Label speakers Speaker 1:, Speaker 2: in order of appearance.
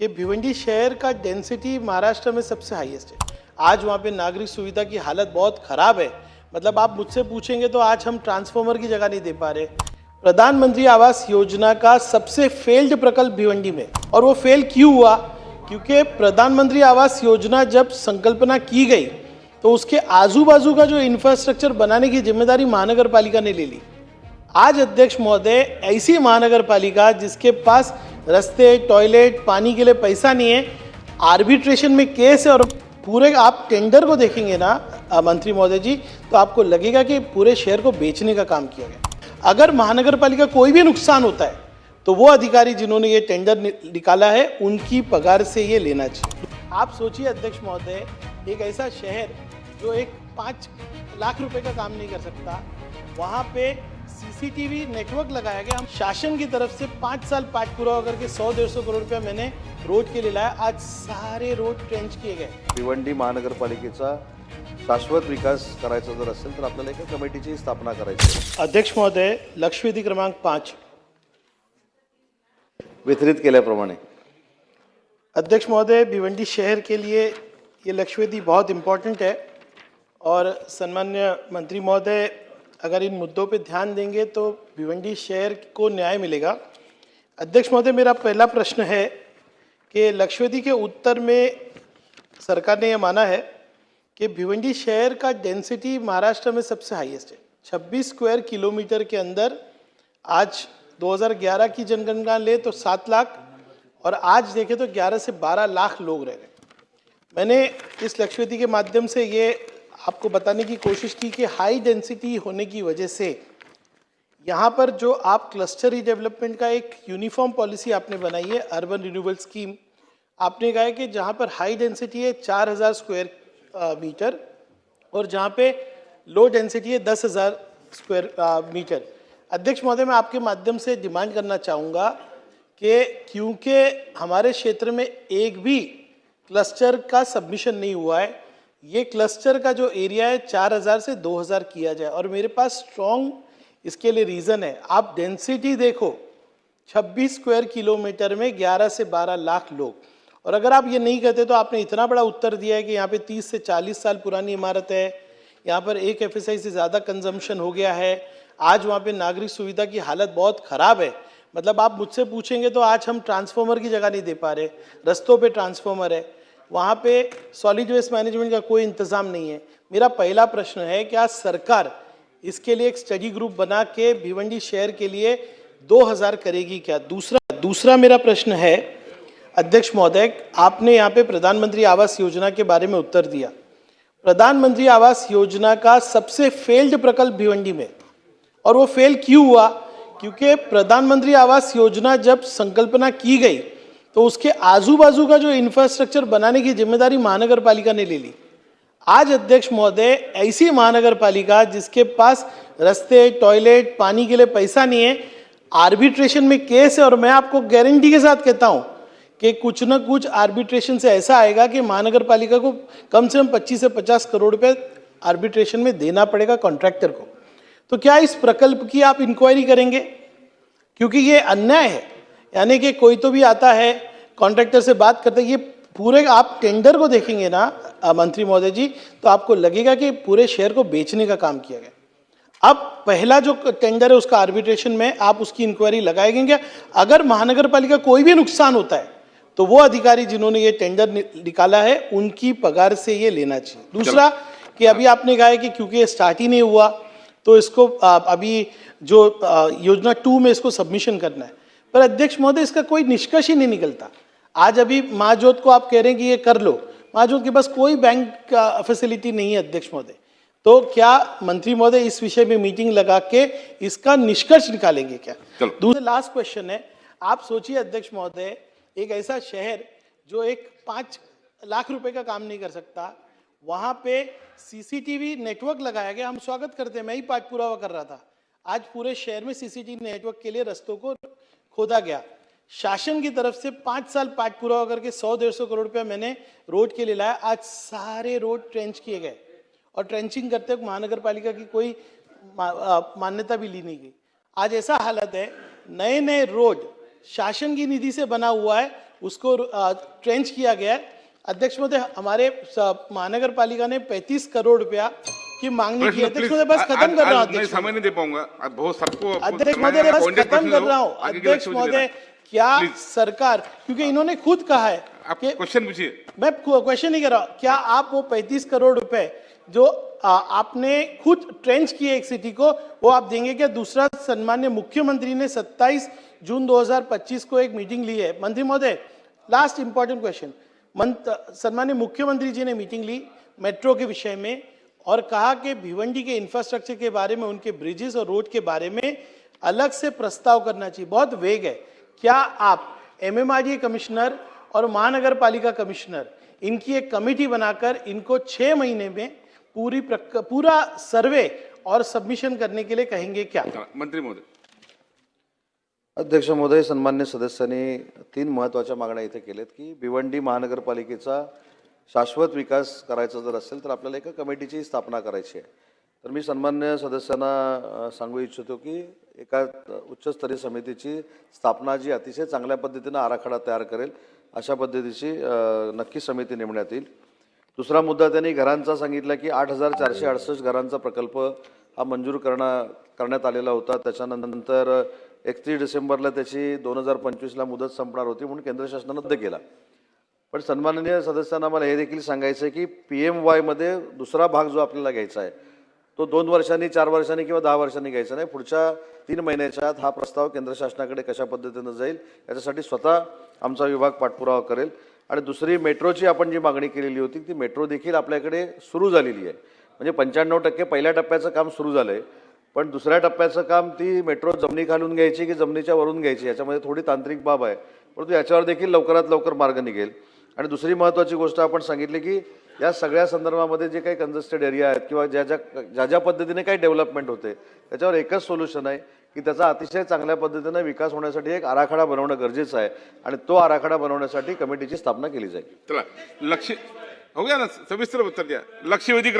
Speaker 1: कि भिवंडी शहर का डेंसिटी महाराष्ट्र में सबसे हाईएस्ट है। आज वहाँ पे नागरिक सुविधा की हालत बहुत ख़राब है। मतलब आप मुझसे पूछेंगे तो आज हम ट्रांसफार्मर की जगह नहीं दे पा रहे। प्रधानमंत्री आवास योजना का सबसे फेल्ड प्रकल्प भिवंडी में, और वो फेल क्यों हुआ? क्योंकि प्रधानमंत्री आवास योजना जब संकल्पना की गई तो उसके आजू बाजू का जो इंफ्रास्ट्रक्चर बनाने की जिम्मेदारी महानगर पालिका ने ले ली। आज अध्यक्ष महोदय, ऐसी महानगर पालिका जिसके पास रास्ते, टॉयलेट, पानी के लिए पैसा नहीं है, आर्बिट्रेशन में केस है, और पूरे आप टेंडर को देखेंगे ना मंत्री महोदय जी, तो आपको लगेगा कि पूरे शहर को बेचने का काम किया गया। अगर महानगर पालिका कोई भी नुकसान होता है तो वो अधिकारी जिन्होंने ये टेंडर निकाला है उनकी पगार से ये लेना चाहिए। आप सोचिए अध्यक्ष महोदय, एक ऐसा शहर जो एक 5 लाख रुपए का काम नहीं कर सकता, वहाँ पे सीसीटीवी नेटवर्क लगाया गया। हम शासन की तरफ से 5 साल पाठ पुरावा करके 100-150 करोड़ रुपया मैंने रोड के लिए लाया। आज सारे रोड ट्रेंच किए गए।
Speaker 2: भिवंडी महानगरपालिकेचा शाश्वत विकास करायचा जर असेल तर आपल्याला एका कमिटीची स्थापना करायची।
Speaker 1: अध्यक्ष महोदय, लक्षवेधी क्रमांक 5
Speaker 2: वितरित केल्याप्रमाणे।
Speaker 1: अध्यक्ष महोदय, भिवंडी शहर के लिए ये लक्षवेधी बहुत इम्पोर्टेंट है, और सम्मान्य मंत्री महोदय अगर इन मुद्दों पे ध्यान देंगे तो भिवंडी शहर को न्याय मिलेगा। अध्यक्ष महोदय, मेरा पहला प्रश्न है कि लक्षवेधी के उत्तर में सरकार ने यह माना है कि भिवंडी शहर का डेंसिटी महाराष्ट्र में सबसे हाईएस्ट है। 26 स्क्वायर किलोमीटर के अंदर आज 2011 की जनगणना ले तो 7 लाख, और आज देखें तो 11 से 12 लाख लोग रह रहे। मैंने इस लक्षवेधी के माध्यम से ये आपको बताने की कोशिश की कि हाई डेंसिटी होने की वजह से यहाँ पर जो आप क्लस्टर रीडेवलपमेंट का एक यूनिफॉर्म पॉलिसी आपने बनाई है, अर्बन रिन्यूअल स्कीम, आपने कहा है कि जहाँ पर हाई डेंसिटी है 4000 स्क्वायर मीटर, और जहाँ पे लो डेंसिटी है 10,000 स्क्वायर मीटर। अध्यक्ष महोदय, मैं आपके माध्यम से डिमांड करना चाहूँगा कि क्योंकि हमारे क्षेत्र में एक भी क्लस्टर का सबमिशन नहीं हुआ है, ये क्लस्टर का जो एरिया है 4000 से 2000 किया जाए। और मेरे पास स्ट्रॉन्ग इसके लिए रीज़न है। आप डेंसिटी देखो, 26 स्क्वायर किलोमीटर में 11 से 12 लाख लोग, और अगर आप ये नहीं कहते तो आपने इतना बड़ा उत्तर दिया है कि यहाँ पे 30 से 40 साल पुरानी इमारत है, यहाँ पर 1 FSI से ज़्यादा कंजम्पशन हो गया है। आज वहाँ पे नागरिक सुविधा की हालत बहुत ख़राब है। मतलब आप मुझसे पूछेंगे तो आज हम ट्रांसफार्मर की जगह नहीं दे पा रहे, रस्तों पे ट्रांसफार्मर है, वहाँ पे सॉलिड वेस्ट मैनेजमेंट का कोई इंतज़ाम नहीं है। मेरा पहला प्रश्न है कि आज सरकार इसके लिए एक स्टडी ग्रुप बना के भिवंडी शहर के लिए 2000 करेगी क्या? दूसरा मेरा प्रश्न है अध्यक्ष महोदय, आपने यहाँ पे प्रधानमंत्री आवास योजना के बारे में उत्तर दिया। प्रधानमंत्री आवास योजना का सबसे फेल्ड प्रकल्प भिवंडी में, और वो फेल क्यों हुआ? क्योंकि प्रधानमंत्री आवास योजना जब संकल्पना की गई तो उसके आजू बाजू का जो इंफ्रास्ट्रक्चर बनाने की जिम्मेदारी महानगर पालिका ने ले ली। आज अध्यक्ष महोदय, ऐसी महानगर पालिका जिसके पास रास्ते, टॉयलेट, पानी के लिए पैसा नहीं है, आर्बिट्रेशन में केस है, और मैं आपको गारंटी के साथ कहता हूं कि कुछ न कुछ आर्बिट्रेशन से ऐसा आएगा कि महानगर पालिका को कम से कम 25 से 50 करोड़ रुपए आर्बिट्रेशन में देना पड़ेगा कॉन्ट्रैक्टर को। तो क्या इस प्रकल्प की आप इंक्वायरी करेंगे? क्योंकि ये अन्याय है, यानी कि कोई तो भी आता है कॉन्ट्रैक्टर से बात करते हैं, ये पूरे आप टेंडर को देखेंगे ना मंत्री महोदय जी, तो आपको लगेगा कि पूरे शहर को बेचने का काम किया गया। अब पहला जो टेंडर है उसका आर्बिट्रेशन में आप उसकी इंक्वायरी लगाएंगे। अगर महानगर पालिका कोई भी नुकसान होता है तो वो अधिकारी जिन्होंने ये टेंडर निकाला है उनकी पगार से ये लेना चाहिए। दूसरा कि अभी आपने कहा है कि क्योंकि स्टार्ट ही नहीं हुआ तो इसको अभी जो योजना 2 में इसको सबमिशन करना है, पर अध्यक्ष महोदय इसका कोई निष्कर्ष ही नहीं निकलता। आज अभी महाजोत को आप कह रहे हैं कि ये कर लो, महाजोत के पास कोई बैंक का फैसिलिटी नहीं है अध्यक्ष महोदय। तो क्या मंत्री महोदय इस विषय में मीटिंग लगा के इसका निष्कर्ष निकालेंगे क्या? दूसरा लास्ट क्वेश्चन है, आप सोचिए अध्यक्ष महोदय, एक ऐसा शहर जो एक 5 लाख रुपए का काम नहीं कर सकता, वहां पे सीसीटीवी नेटवर्क लगाया गया। हम स्वागत करते हैं, मैं ही पाठ पुरावा कर रहा था। आज पूरे शहर में सीसीटीवी नेटवर्क के लिए रस्तों को खोदा गया। शासन की तरफ से 5 साल पाठ पुरावा करके 100-150 करोड़ रुपया मैंने रोड के लिए लाया। आज सारे रोड ट्रेंच किए गए, और ट्रेंचिंग करते वक्त महानगर पालिका की कोई मान्यता भी ली नहीं गई। आज ऐसा हालत है, नए नए रोड शासन की निधि से बना हुआ है, उसको ट्रेंच किया गया है। अध्यक्ष महोदय, हमारे महानगर पालिका ने 35 करोड़ रुपया की मांगनी की है। अध्यक्ष महोदय, बस खत्म कर रहा हूँ।
Speaker 3: मैं समय नहीं दे पाऊंगा, आज बहुत सबको
Speaker 1: अध्यक्ष महोदय, बस खत्म कर रहा हूँ। अध्यक्ष महोदय, क्या सरकार, क्योंकि इन्होंने खुद कहा है
Speaker 3: आप
Speaker 1: कि
Speaker 3: क्वेश्चन पूछिए।
Speaker 1: मैं क्वेश्चन नहीं कर रहा हूं, क्या आप वो 35 करोड़ रुपए जो आपने खुद ट्रेंच किए एक सिटी को, वो आप देंगे क्या? दूसरा, सन्मान्य मुख्यमंत्री ने 27 जून 2025 को एक मीटिंग ली है। मंत्री महोदय, लास्ट इंपॉर्टेंट क्वेश्चन, सन्मान्य मुख्यमंत्री जी ने मीटिंग ली मेट्रो के विषय में और कहा कि भिवंडी के इंफ्रास्ट्रक्चर के बारे में, उनके ब्रिजेस और रोड के बारे में अलग से प्रस्ताव करना चाहिए। बहुत वेग है। क्या आप MMRDA कमिश्नर और महानगर पालिका कमिश्नर, इनकी एक कमेटी बनाकर इनको 6 महीने में पूरा सर्वे और सबमिशन करने के लिए कहेंगे क्या?
Speaker 3: मंत्री महोदय।
Speaker 2: अध्यक्ष महोदय, सन्मान्य सदस्यांनी 3 महत्त्वाच्या मागण्या इथे केल्यात की भिवंडी महानगरपालिकेचा शाश्वत विकास करायचा जर असेल तर आपल्याला एका कमिटीची स्थापना करायची आहे। तर मी सन्मान्य सदस्यांना सांगू इच्छितो की एका उच्चस्तरीय समितीची स्थापना जी अतिशय चांगल्या पद्धतीने आराखडा तयार करेल अशा पद्धतीची नक्की समिती नेमण्यात येईल। दुसरा मुद्दा त्यांनी घरांचा सांगितला की 8468 घरांचा प्रकल्प हा मंजूर करण्यात आलेला होता। त्याच्यानंतर 31 डिसेंबरला त्याची 2025ला मुदत संपणार होती म्हणून केंद्र शासनाने रद्द केला। पण सन्माननीय सदस्यांना मला हे देखील सांगायचं आहे की PMY मध्ये दुसरा भाग जो आपल्याला घ्यायचा आहे तो 2 वर्षांनी, 4 वर्षांनी किंवा 10 वर्षांनी घ्यायचा नाही। पुढच्या 3 महिन्याच्या आत हा प्रस्ताव केंद्र शासनाकडे कशा पद्धतीने जाईल याच्यासाठी स्वतः आमचा विभाग पाठपुरावा करेल। आणि दुसरी मेट्रोची आपण जी मागणी केलेली होती ती मेट्रो देखील आपल्याकडे सुरू झालेली आहे। म्हणजे 95% पहिल्या टप्प्याचं काम सुरू झालंय, पण दुसऱ्या टप्प्याचं काम ती मेट्रो जमिनी खालून घ्यायची की जमिनीच्या वरून घ्यायची याच्यामध्ये थोडी तांत्रिक बाब आहे, परंतु याच्यावर देखील लवकरात लवकर मार्ग निघेल। आणि दुसरी महत्त्वाची गोष्ट आपण सांगितली की या सगळ्या संदर्भामध्ये जे काही कंजेस्टेड एरिया आहेत किंवा ज्या पद्धतीने काही डेव्हलपमेंट होते त्याच्यावर एकच सोल्युशन आहे की त्याचा अतिशय चांगल्या पद्धतीने विकास होण्यासाठी एक आराखडा बनवणं गरजेचं आहे आणि तो आराखडा बनवण्यासाठी कमिटीची स्थापना केली जाईल।
Speaker 3: चला, लक्ष्य हो गया ना, सविस्तर उत्तर दिया। लक्ष्यवेधी